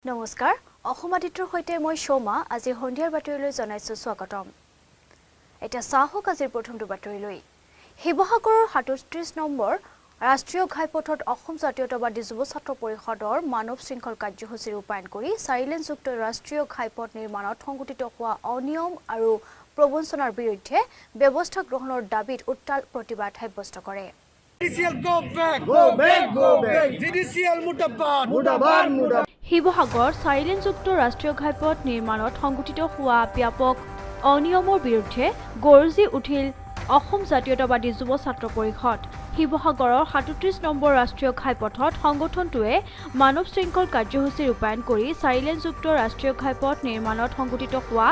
নমস্কাৰ অসমাদিত্ৰৰ সৈতে মই শোমা আজি হন্দিয়াৰ বাতৰিলৈ জনাইছো স্বাগতম এটা সাহক আজিৰ প্ৰথমটো বাতৰিলৈ শিৱসাগৰৰ ৩৭ নম্বৰ ৰাষ্ট্ৰীয় ঘাইপথত অসম জাতীয়তাবাদী যুৱ ছাত্ৰ পৰিষদৰ মানৱ শৃংখল কাৰ্যসূচী ৰূপায়ণ কৰি চাৰিলেনযুক্ত ৰাষ্ট্ৰীয় ঘাইপথ নিৰ্মাণত সংগঠিত হোৱা অনিয়ম আৰু প্ৰবঞ্চনাৰ বিৰুদ্ধে ব্যৱস্থা গ্ৰহণৰ দাবীত উত্তাল প্ৰতিবাদ সাব্যস্ত কৰে Judicial go back. Judicial mudabad. Sivasagar চাৰিলেনযুক্ত ৰাষ্ট্ৰীয় ঘাইপথ নিৰ্মাণত সংগঠিত হোৱা ব্যাপক অনিয়মৰ বিৰুদ্ধে গৰ্জি উঠিল অসম জাতীয়তাবাদী যুৱ ছাত্ৰ পৰিষদ শিৱসাগৰৰ ৩৭ নম্বৰ ৰাষ্ট্ৰীয় ঘাইপথত সংগঠনটোৱে মানৱ শৃংখল কাৰ্যসূচী ৰূপায়ণ কৰি চাৰিলেনযুক্ত ৰাষ্ট্ৰীয় ঘাইপথ নিৰ্মাণত সংগঠিত হোৱা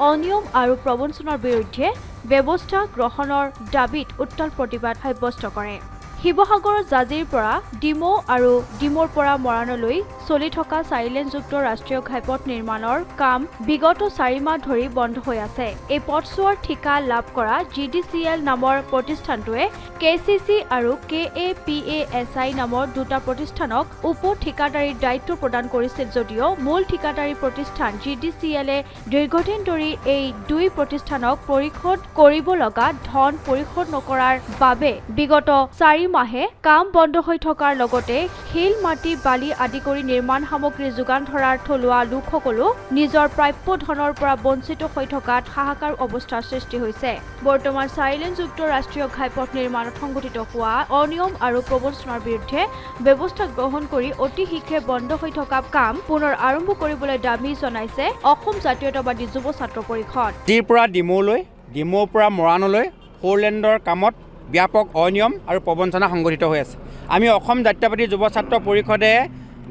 অনিয়ম আৰু প্ৰবঞ্চনাৰ বিৰুদ্ধে ব্যৱস্থা গ্ৰহণৰ দাবীত উত্তাল প্ৰতিবাদ সাব্যস্ত কৰে শিৱসাগৰৰ জাজিৰ পৰা ডিমৌ আৰু ডিমৌৰ পৰা মৰাণলৈ চলি থকা চাৰিলেনযুক্ত ৰাষ্ট্ৰীয় ঘাইপথ নিৰ্মাণৰ কাম বিগত 4 মাহ ধৰি বন্ধ হৈ আছে এই পথছোৱাৰ ঠিকা লাভ কৰা GDCL নামৰ প্ৰতিষ্ঠানটোৱে KCC আৰু KAPASI নামৰ দুটা প্ৰতিষ্ঠানক উপ ঠিকাদাৰীৰ দায়িত্ব প্ৰদান কৰিছিল যদিও মূল ঠিকাদাৰী প্ৰতিষ্ঠান GDCLে দীৰ্ঘদিন ধৰি এই দুই প্ৰতিষ্ঠানক পৰিশোধ কৰিব লগা ধন পৰিশোধ নকৰাৰ বাবে বিগত 4 মাহে কাম বন্ধ হৈ থকাৰ লগতে শিল মাটি বালি আদি কৰি নিৰ্মাণ সামগ্ৰী যোগান ধৰাৰ থলুৱা লোকসকলো নিজৰ প্ৰাপ্য ধনৰ পৰা বঞ্চিত হৈ থকাত হাহাকাৰ অৱস্থাৰ সৃষ্টি হৈছে বৰ্তমান চাৰিলেনযুক্ত ৰাষ্ট্ৰীয় ঘাইপথ নিৰ্মাণত সংগঠিত হোৱা অনিয়ম আৰু প্ৰবঞ্চনাৰ বিৰুদ্ধে ব্যৱস্থা গ্ৰহণ কৰি অতি শীঘ্ৰে বন্ধ হৈ থকা কাম পুনৰ আৰম্ভ কৰিবলৈ দাবী জনাইছে অসম জাতীয়তাবাদী যুৱ ছাত্ৰ পৰিষদ জিৰ পৰা ডিমৌলৈ ডিমৌৰ পৰা মৰাণলৈ ফ'ৰলেণ্ডৰ কামত ব্যাপক অনিয়ম আৰু প্ৰবঞ্চনা সংঘটিত হৈ আছে আমি অসম জাতীয়তাবাদী যুৱ ছাত্ৰ পৰিষদে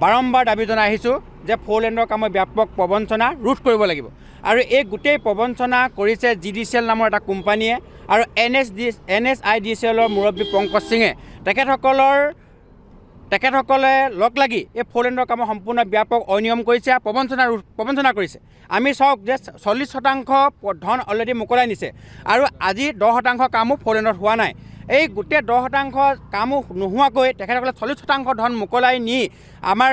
বাৰম্বাৰ দাবী জনাই আহিছোঁ যে ফ'ৰলেণ্ডৰ কামৰ ব্যাপক প্ৰবঞ্চনা ৰোধ কৰিব লাগিব আৰু এই গোটেই প্ৰবঞ্চনা কৰিছে GDCL নামৰ এটা কোম্পানীয়ে আৰু NSIDCLৰ মুৰব্বী পংকজ সিঙে তেখেতসকলে লগ লাগি এই ফ'ৰলেণ্ডৰ কামৰ সম্পূৰ্ণ ব্যাপক অনিয়ম কৰিছে প্ৰবঞ্চনা কৰিছে আমি চাওক যে 40% ধন অলৰেডি মোকলাই নিছে আৰু আজি 10% কামো ফ'ৰলেণ্ডত হোৱা নাই এই গোটেই 10% কামো নোহোৱাকৈ তেখেতসকলে 40% ধন মোকলাই নি আমাৰ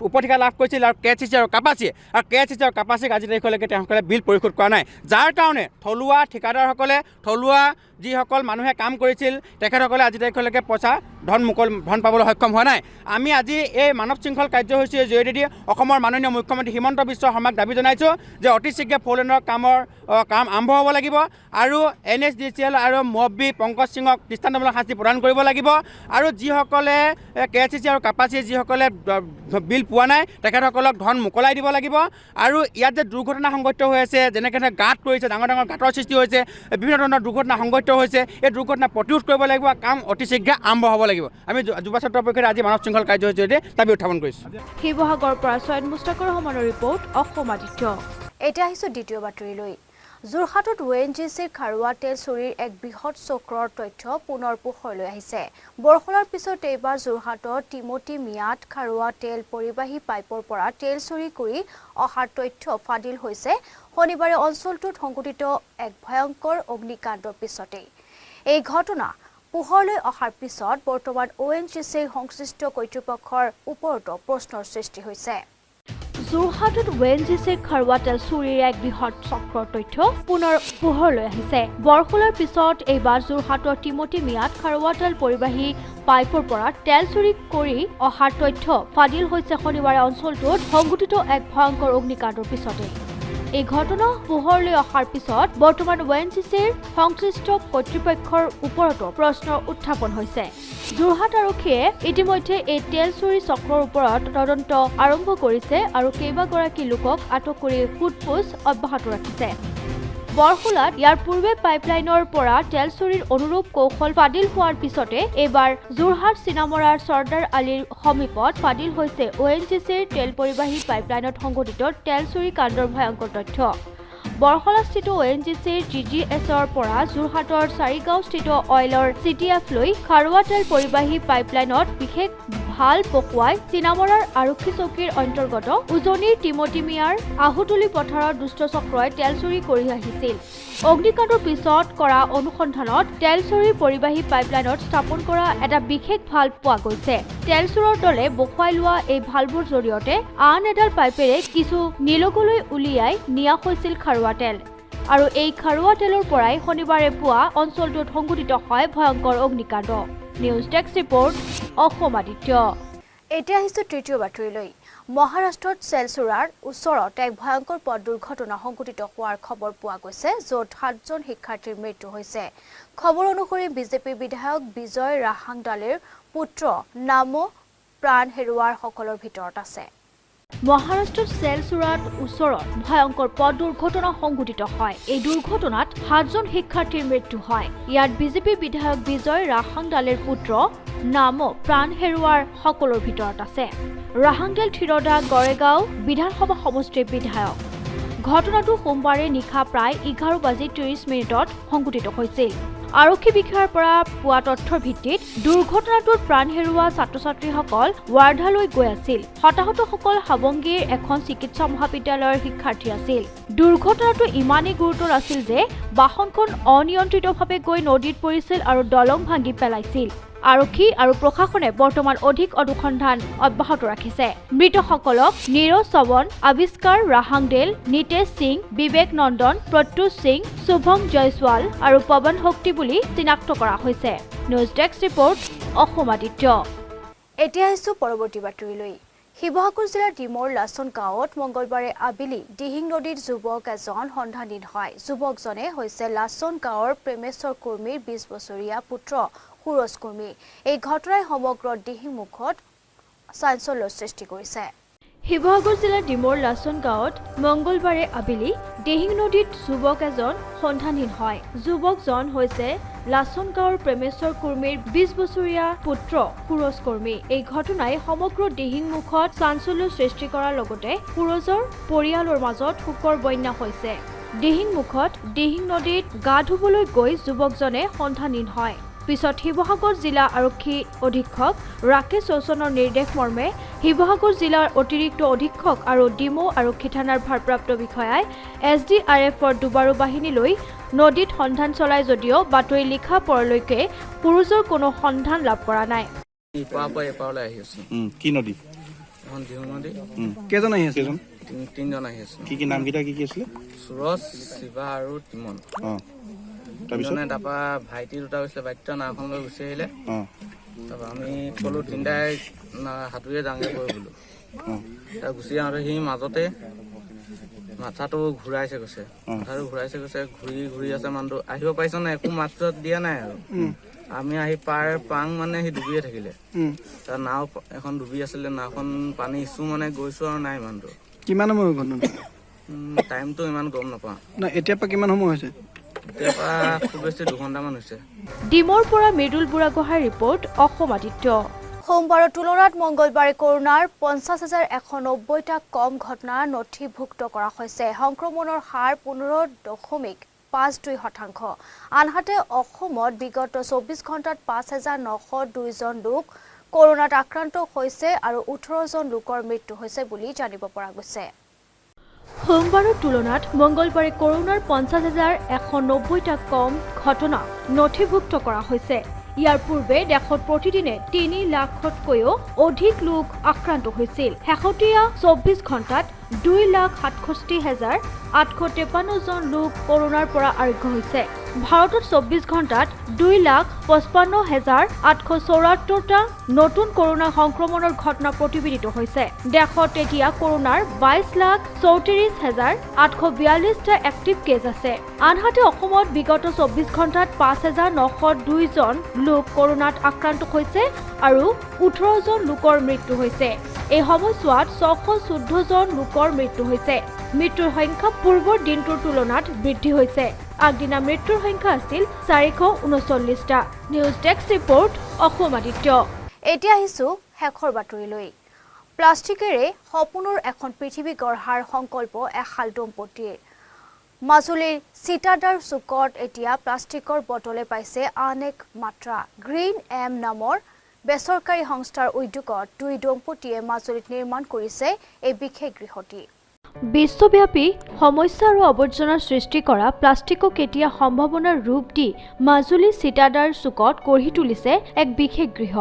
উপঠিকা লাভ কৰিছিল আৰু KCC আৰু কাপাচিক আজি তাৰিখলৈকে তেওঁলোকে বিল পৰিশোধ কৰা নাই যাৰ কাৰণে থলুৱা ঠিকাদাৰসকলে থলুৱা যিসকল মানুহে কাম কৰিছিল তেখেতসকলে আজি তাৰিখলৈকে পইচা ধন পাবলৈ সক্ষম হোৱা নাই আমি আজি এই মানৱ শৃংখল কাৰ্যসূচীৰ জৰিয়তে অসমৰ মাননীয় মুখ্যমন্ত্ৰী হিমন্ত বিশ্ব শৰ্মাক দাবী জনাইছোঁ যে অতি শীঘ্ৰে ফ'ৰলেণ্ডৰ কাম আৰম্ভ হ'ব লাগিব আৰু NSDCL আৰু মুৰব্বী পংকজ সিঙক দৃষ্টান্তমূলক শাস্তি প্ৰদান কৰিব লাগিব আৰু যিসকলে KCC আৰু কাপাচি যিসকলে বিল পোৱা নাই তেখেতসকলক ধন মোকলাই দিব লাগিব আৰু ইয়াত যে দুৰ্ঘটনা সংঘটিত হৈ আছে যেনেকৈ গাঁত কৰিছে ডাঙৰ গাঁতৰ সৃষ্টি হৈছে বিভিন্ন ধৰণৰ দুৰ্ঘটনা সংঘটিত হৈছে এই দুৰ্ঘটনা প্ৰতিৰোধ কৰিব লাগিব কাম অতি শীঘ্ৰে আৰম্ভ হ'ব লাগিব আমি যুৱ ছাত্ৰ পৰিষদে আজি মানৱ শৃংখল কাৰ্যসূচীৰ দাবী উত্থাপন কৰিছোঁ শিৱসাগৰৰ পৰা ছয়দ মুস্তাকৰ ৰহমানৰ ৰিপৰ্ট অসম আদিত্য এতিয়া আহিছোঁ দ্বিতীয় বাতৰিলৈ যোৰহাটত ONGCৰ খাৰুৱা তেল চুৰিৰ এক বৃহৎ চক্ৰৰ তথ্য পুনৰ পোহৰলৈ আহিছে বৰষুণৰ পিছত এইবাৰ যোৰহাটত টিমটি মিয়াত খাৰুৱা তেল পৰিবাহী পাইপৰ পৰা তেল চুৰি কৰি অহাৰ তথ্য ফাদিল হৈছে শনিবাৰে অঞ্চলটোত সংঘটিত এক ভয়ংকৰ অগ্নিকাণ্ডৰ পিছতেই এই ঘটনা পোহৰলৈ অহাৰ পিছত বৰ্তমান ONGCৰ সংশ্লিষ্ট কৰ্তৃপক্ষৰ ওপৰতো প্ৰশ্নৰ সৃষ্টি হৈছে যোৰহাটত ONGCৰ খাৰুৱা তেল চুৰিৰ এক বৃহৎ চক্ৰৰ তথ্য পুনৰ পোহৰলৈ আহিছে বৰষুণৰ পিছত এইবাৰ যোৰহাটৰ টিমটি মিয়াত খাৰুৱা তেল পৰিবাহী পাইপৰ পৰা তেল চুৰি কৰি অহাৰ তথ্য ফাদিল হৈছে শনিবাৰে অঞ্চলটোত সংঘটিত এক ভয়ংকৰ অগ্নিকাণ্ডৰ পিছতে এই ঘটনা পোহৰলৈ অহাৰ পিছত বৰ্তমান ONGCৰ সংশ্লিষ্ট কৰ্তৃপক্ষৰ ওপৰতো প্ৰশ্নৰ উত্থাপন হৈছে যোৰহাট আৰক্ষীয়ে ইতিমধ্যে এই তেল চুৰি চক্ৰৰ ওপৰত তদন্ত আৰম্ভ কৰিছে আৰু কেইবাগৰাকী লোকক আটক কৰি সোধপোছ অব্যাহত ৰাখিছে বৰখোলাত ইয়াৰ পূৰ্বে পাইপলাইনৰ পৰা তেল চুৰিৰ অনুৰূপ কৌশল ফাদিল হোৱাৰ পিছতে এইবাৰ যোৰহাট চিনামৰাৰ চৰ্দাৰ আলীৰ সমীপত ফাদিল হৈছে ONGCৰ তেল পৰিবাহী পাইপলাইনত সংঘটিত তেল চুৰি কাণ্ডৰ ভয়ংকৰ তথ্য বৰখলাস্থিত ONGCৰ GGSৰ পৰা যোৰহাটৰ চাৰিগাঁওস্থিত অইলৰ CTF লৈ খাৰুৱা তেল পৰিবাহী পাইপলাইনত বিশেষ ভাল পকুৱাই চিনামৰাৰ আৰক্ষী চকীৰ অন্তৰ্গত উজনিৰ টিমটিমিয়াৰ আহুতুলি পথাৰৰ দুষ্ট চক্ৰই তেল চুৰি কৰি আহিছিল। অগ্নিকাণ্ডৰ পিছত কৰা অনুসন্ধানত তেল চুৰিৰ পৰিবাহী পাইপলাইনত স্থাপন কৰা এটা বিশেষ ভাল্ব পোৱা গৈছে। তেল চোৰৰ দলে বখুৱাই লোৱা এই ভাল্বৰ জৰিয়তে আন এডাল পাইপেৰে কিছু নিলগলৈ উলিয়াই নিয়া হৈছিল খাৰুৱা তেল। আৰু এই খাৰুৱা তেলৰ পৰাই শনিবাৰে পুৱা অঞ্চলটোত সংঘটিত হয় ভয়ংকৰ অগ্নিকাণ্ড। News desk report Assam Aditya. এতিয়া আহিছোঁ তৃতীয় বাতৰিলৈ। মহাৰাষ্ট্ৰত চেলচুৰাৰ ওচৰত এক ভয়ংকৰ পথ দুৰ্ঘটনা সংঘটিত হোৱাৰ খবৰ পোৱা গৈছে, য'ত 7জন শিক্ষাৰ্থীৰ মৃত্যু হৈছে। খবৰ অনুসৰি বিজেপি বিধায়ক বিজয় ৰাহাংডালেৰ পুত্ৰ নামো প্ৰাণ হেৰুৱাৰ সকলৰ ভিতৰত আছে। মহাৰাষ্ট্ৰৰ চেলচুৰাত ওচৰত ভয়ংকৰ পথ দুৰ্ঘটনা সংঘটিত হয়। এই দুৰ্ঘটনাত 7জন শিক্ষাৰ্থীৰ মৃত্যু হয়। ইয়াত বিজেপি বিধায়ক বিজয় ৰাহাংডালেৰ পুত্ৰ নামো প্ৰাণ হেৰুৱাৰ সকলৰ ভিতৰত আছে। ৰাহাংডাল থিৰদা গড়েগাঁও বিধানসভা সমষ্টিৰ বিধায়ক। ঘটনাটো সোমবাৰে নিশা প্ৰায় 11:30 সংঘটিত হৈছিল। আৰক্ষী বিষয়াৰ পৰা পোৱা তথ্যৰ ভিত্তিত দুৰ্ঘটনাটোত প্ৰাণ হেৰুওৱা ছাত্ৰ-ছাত্ৰীসকল ৱাৰ্ধালৈ গৈ আছিল। হতাহতসকল হাবংগীৰ এখন চিকিৎসা মহাবিদ্যালয়ৰ শিক্ষাৰ্থী আছিল। দুৰ্ঘটনাটো ইমানেই গুৰুতৰ আছিল যে বাহনখন অনিয়ন্ত্ৰিতভাৱে গৈ নদীত পৰিছিল আৰু দলং ভাঙি পেলাইছিল। আৰক্ষী আৰু প্ৰশাসনে বৰ্তমান অধিক অনুসন্ধান অব্যাহত ৰাখিছে। মৃতসকলক নীৰজ চৱন, আবিষ্কাৰ ৰাহাংডেল, নিতেশ সিং, বিবেক নন্দন, প্ৰত্যুষ সিং, শুভম জয়ছৱাল আৰু পৱন শক্তি বুলি চিনাক্ত কৰা হৈছে। News desk report Assam Aditya. এতিয়া আহিছোঁ পৰৱৰ্তী বাতৰিলৈ। শিৱসাগৰ জিলাৰ ডিমৌৰ লাচন গাঁৱত মঙলবাৰে আবেলি দিহিং নদীত যুৱক এজন সন্ধানহীন হয়। যুৱকজনে হৈছে লাচন গাঁৱৰ প্ৰেমেশ্বৰ কুৰ্মীৰ 20 বছৰীয়া পুত্ৰ সুৰজ কুৰ্মী। এই ঘটনাই সমগ্ৰ দিহিং মুখত চাঞ্চল্যৰ সৃষ্টি কৰিছে। শিৱসাগৰ জিলাৰ ডিমৌৰ লাচন গাঁৱত মঙলবাৰে আবেলি দিহিং নদীত যুৱক এজন সন্ধানহীন হয়। যুৱকজন হৈছে লাচন গাঁৱৰ প্ৰেমেশ্বৰ কুৰ্মীৰ 20 বছৰীয়া পুত্ৰ সুৰজ কুৰ্মী। এই ঘটনাই সমগ্ৰ দিহিং মুখত চাঞ্চল্যৰ সৃষ্টি কৰাৰ লগতে সুৰজৰ পৰিয়ালৰ মাজত শোকৰ বন্যা হৈছে। দিহিং মুখত দিহিং নদীত গা ধুবলৈ গৈ যুৱকজনে সন্ধানহীন হয়। পিছত শিৱসাগৰ জিলা আৰক্ষী অধীক্ষক ৰাকেশ চৌচনৰ নিৰ্দেশ মৰ্মে শিৱসাগৰ জিলাৰ অতিৰিক্ত অধীক্ষক আৰু ডিমৌ আৰক্ষী থানাৰ ভাৰপ্ৰাপ্ত বিষয়াই SDRFৰ দুবাৰু বাহিনী লৈ নদীত সন্ধান চলাই যদিও বাতৰি লিখা পৰলৈকে সুৰজৰ কোনো সন্ধান লাভ কৰা নাই। কি নদী? কেইজন আহি আছে? তিনিজন আহি আছে। কি নামকেইটা কি আছিলে? সুৰজ, শিৱা আৰু তিমন। তাৰপৰা ভাইটি দুটা গৈছিলে, ভাইটি দুটা নাওখন লৈ গুচি আহিলে। তাৰপৰা আমি ক'লো তিনিটাই সাঁতুৰিয়ে যাওঁগে গৈ বোলো। তাৰ গুচি যাওঁতে সি মাজতে মাথাটো ঘূৰাইছে গৈছে, ঘূৰি আছে মানুহটো। আহিব পাৰিছ নাই, একো মাত চাত দিয়া নাই আৰু। আমি আহি পাং মানে সি ডুবিয়ে থাকিলে। তাৰ নাও এখন ডুবি আছিলে, নাওখন পানী ইছ্যু মানে গৈছো আৰু নাই মানুহটো। কিমান সময় হৈ গ'ল? টাইমটো ইমান গম নাপাওঁ। এতিয়াৰ পৰা কিমান সময় হৈছে? এতিয়াৰ পৰা খুব বেছি 2 ঘণ্টামান হৈছে। ডিমৌৰ পৰা মৃদুল বুঢ়াগোহাঁইৰ ৰিপৰ্ট অসম আদিত্য। সোমবাৰৰ তুলনাত মঙলবাৰে কৰোনাৰ 50,190টা কম ঘটনা নথিভুক্ত কৰা হৈছে। সংক্ৰমণৰ হাৰ 15.52%। আনহাতে অসমত বিগত 24 ঘণ্টাত 5,902 জন লোক কৰোনাত আক্ৰান্ত হৈছে আৰু 18 জন লোকৰ মৃত্যু হৈছে বুলি জানিব পৰা গৈছে। সোমবাৰৰ তুলনাত মঙলবাৰে কৰোনাৰ 50,190টা কম ঘটনা নথিভুক্ত কৰা হৈছে। ইয়াৰ পূৰ্বে দেশত প্ৰতিদিনে 3 লাখতকৈও অধিক লোক আক্ৰান্ত হৈছিল। শেহতীয়া 24 ঘণ্টাত 2,67,853 জন লোক কৰোনাৰ পৰা আৰোগ্য হৈছে। ভাৰতত 24 ঘণ্টাত 2,55,874টা নতুন কৰোনা সংক্ৰমণৰ ঘটনা প্ৰতিবেদিত হৈছে। দেশত এতিয়া কৰোনাৰ 22,34,842টা এক্টিভ কেছ আছে। আনহাতে অসমত বিগত 24 ঘণ্টাত 5,902 জন লোক কৰোনাত আক্ৰান্ত হৈছে আৰু 18 জন লোকৰ মৃত্যু হৈছে। এই সময়ছোৱাত 614 জন লোকৰ মৃত্যু হৈছে। মৃত্যুৰ সংখ্যা পূৰ্বৰ দিনটোৰ তুলনাত বৃদ্ধি হৈছে। আগদিনা মৃত্যুৰ সংখ্যা আছিল 439টা। News desk report Assam Aditya. এতিয়া আহিছোঁ শেষৰ বাতৰিলৈ। প্লাষ্টিকেৰে সপোনৰ এখন পৃথিৱী গঢ়াৰ সংকল্প এহাল দম্পতীৰ। মাজুলীৰ চিতাদাৰ চুকত এতিয়া প্লাষ্টিকৰ বটলে পাইছে আন এক মাত্ৰা। গ্ৰীণ এম নামৰ বেচৰকাৰী সংস্থাৰ উদ্যোগত দুই দম্পতীয়ে মাজুলীত নিৰ্মাণ কৰিছে এই বিশেষ গৃহটি। বিশ্বব্যাপী সমস্যা আৰু আৱৰ্জনাৰ সৃষ্টি কৰা প্লাষ্টিকক এতিয়া সম্ভাৱনাৰ ৰূপ দি মাজুলী চিটাদাৰ চুকত গঢ়ি তুলিছে এক বিশেষ গৃহ।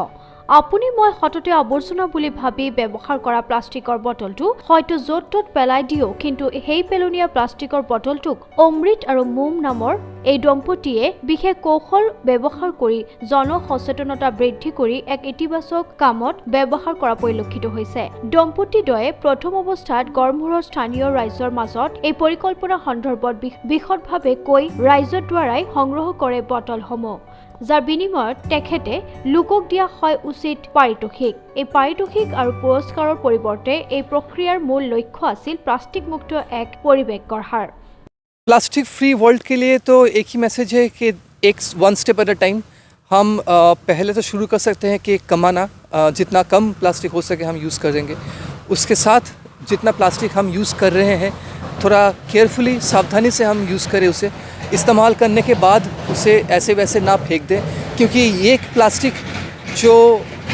আপুনি মই সততে আৱৰ্জনা বুলি ভাবি ব্যৱহাৰ কৰা প্লাষ্টিকৰ বটলটো হয়তো য'ত ত'ত পেলাই দিও, কিন্তু সেই পেলনীয়া প্লাষ্টিকৰ বটলটোক অমৃত আৰু মোম নামৰ এই দম্পতীয়ে বিশেষ কৌশল ব্যৱহাৰ কৰি জনসচেতনতা বৃদ্ধি কৰি এক ইতিবাচক কামত ব্যৱহাৰ কৰা পৰিলক্ষিত হৈছে। দম্পতীদ্বয়ে প্ৰথম অৱস্থাত গড়মূৰৰ স্থানীয় ৰাইজৰ মাজত এই পৰিকল্পনা সন্দৰ্ভত বিশদভাৱে কৈ ৰাইজৰ দ্বাৰাই সংগ্ৰহ কৰে বটলসমূহ, যাৰ বিনিময়ত তেখেতে লোকক দিয়া হয় উচিত পাৰিতোষিক। এই পাৰিতোষিক আৰু পুৰস্কাৰৰ পৰিৱৰ্তে এই প্ৰক্ৰিয়াৰ মূল লক্ষ্য আছিল প্লাষ্টিক মুক্ত এক পৰিৱেশ গঢ়াৰ। प्लास्टिक फ्री वर्ल्ड के लिए तो एक ही मैसेज है कि एक one step at a time हम पहले तो शुरू कर सकते हैं कि कमाना, जितना कम प्लास्टिक हो सके हम यूज़ करेंगे। उसके साथ जितना प्लास्टिक हम यूज़ कर रहे हैं थोड़ा केयरफुली सावधानी से हम यूज़ करें, उसे इस्तेमाल करने के बाद उसे ऐसे वैसे ना फेंक दें, क्योंकि ये एक प्लास्टिक जो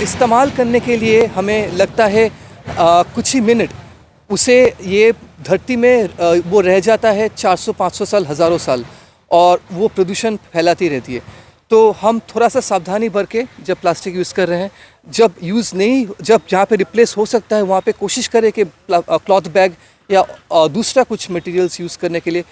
इस्तेमाल करने के लिए हमें लगता है कुछ ही मिनट, उसे ये धरती में वो रह जाता है 400-500 साल, हज़ारों साल, और वो प्रदूषण फैलाती रहती है। तो हम थोड़ा सा सावधानी भर के जब प्लास्टिक यूज़ कर रहे हैं, जब जहाँ पे रिप्लेस हो सकता है वहाँ पे कोशिश करें कि क्लॉथ बैग या दूसरा कुछ मटेरियल्स यूज़ करने के लिए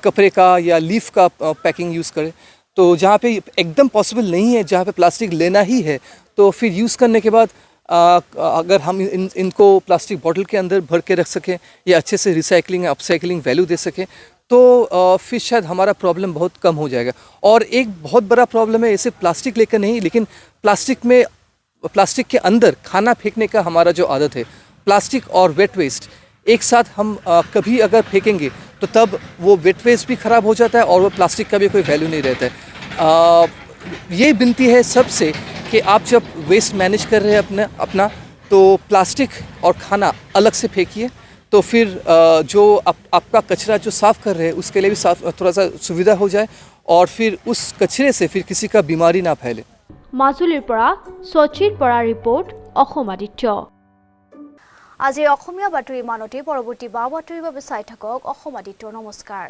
कपड़े का या लीफ का पैकिंग यूज़ करें। तो जहाँ पे एकदम पॉसिबल नहीं है, जहाँ पे प्लास्टिक लेना ही है, तो फिर यूज़ करने के बाद अगर हम इनको प्लास्टिक बॉटल के अंदर भर के रख सकें या अच्छे से रिसाइकलिंग अपसाइकलिंग वैल्यू दे सकें, तो फिर शायद हमारा प्रॉब्लम बहुत कम हो जाएगा। और एक बहुत बड़ा प्रॉब्लम है, इसे प्लास्टिक लेकर नहीं, लेकिन प्लास्टिक के अंदर खाना फेंकने का हमारा जो आदत है, प्लास्टिक और वेट वेस्ट एक साथ हम कभी अगर फेंकेंगे तो तब वो वेट वेस्ट भी ख़राब हो जाता है और वो प्लास्टिक का भी कोई वैल्यू नहीं रहता है। ये विनती है सबसे कि आप जब वेस्ट मैनेज कर रहे हैं अपना तो प्लास्टिक और खाना अलग से फेंकिए, तो फिर जो आपका कचरा जो साफ़ कर रहे हैं उसके लिए भी थोड़ा सा सुविधा हो जाए, और फिर उस कचरे से फिर किसी का बीमारी ना फैले। মাজুলীৰ পৰা সচিৰ পৰা ৰিপৰ্ট অসম আদিত্য। আজি অসমীয়া বাতৰি ইমানতে। পৰৱৰ্তী বাতৰিৰ বাবে চাই থাকক অসম আদিত্য। নমস্কাৰ।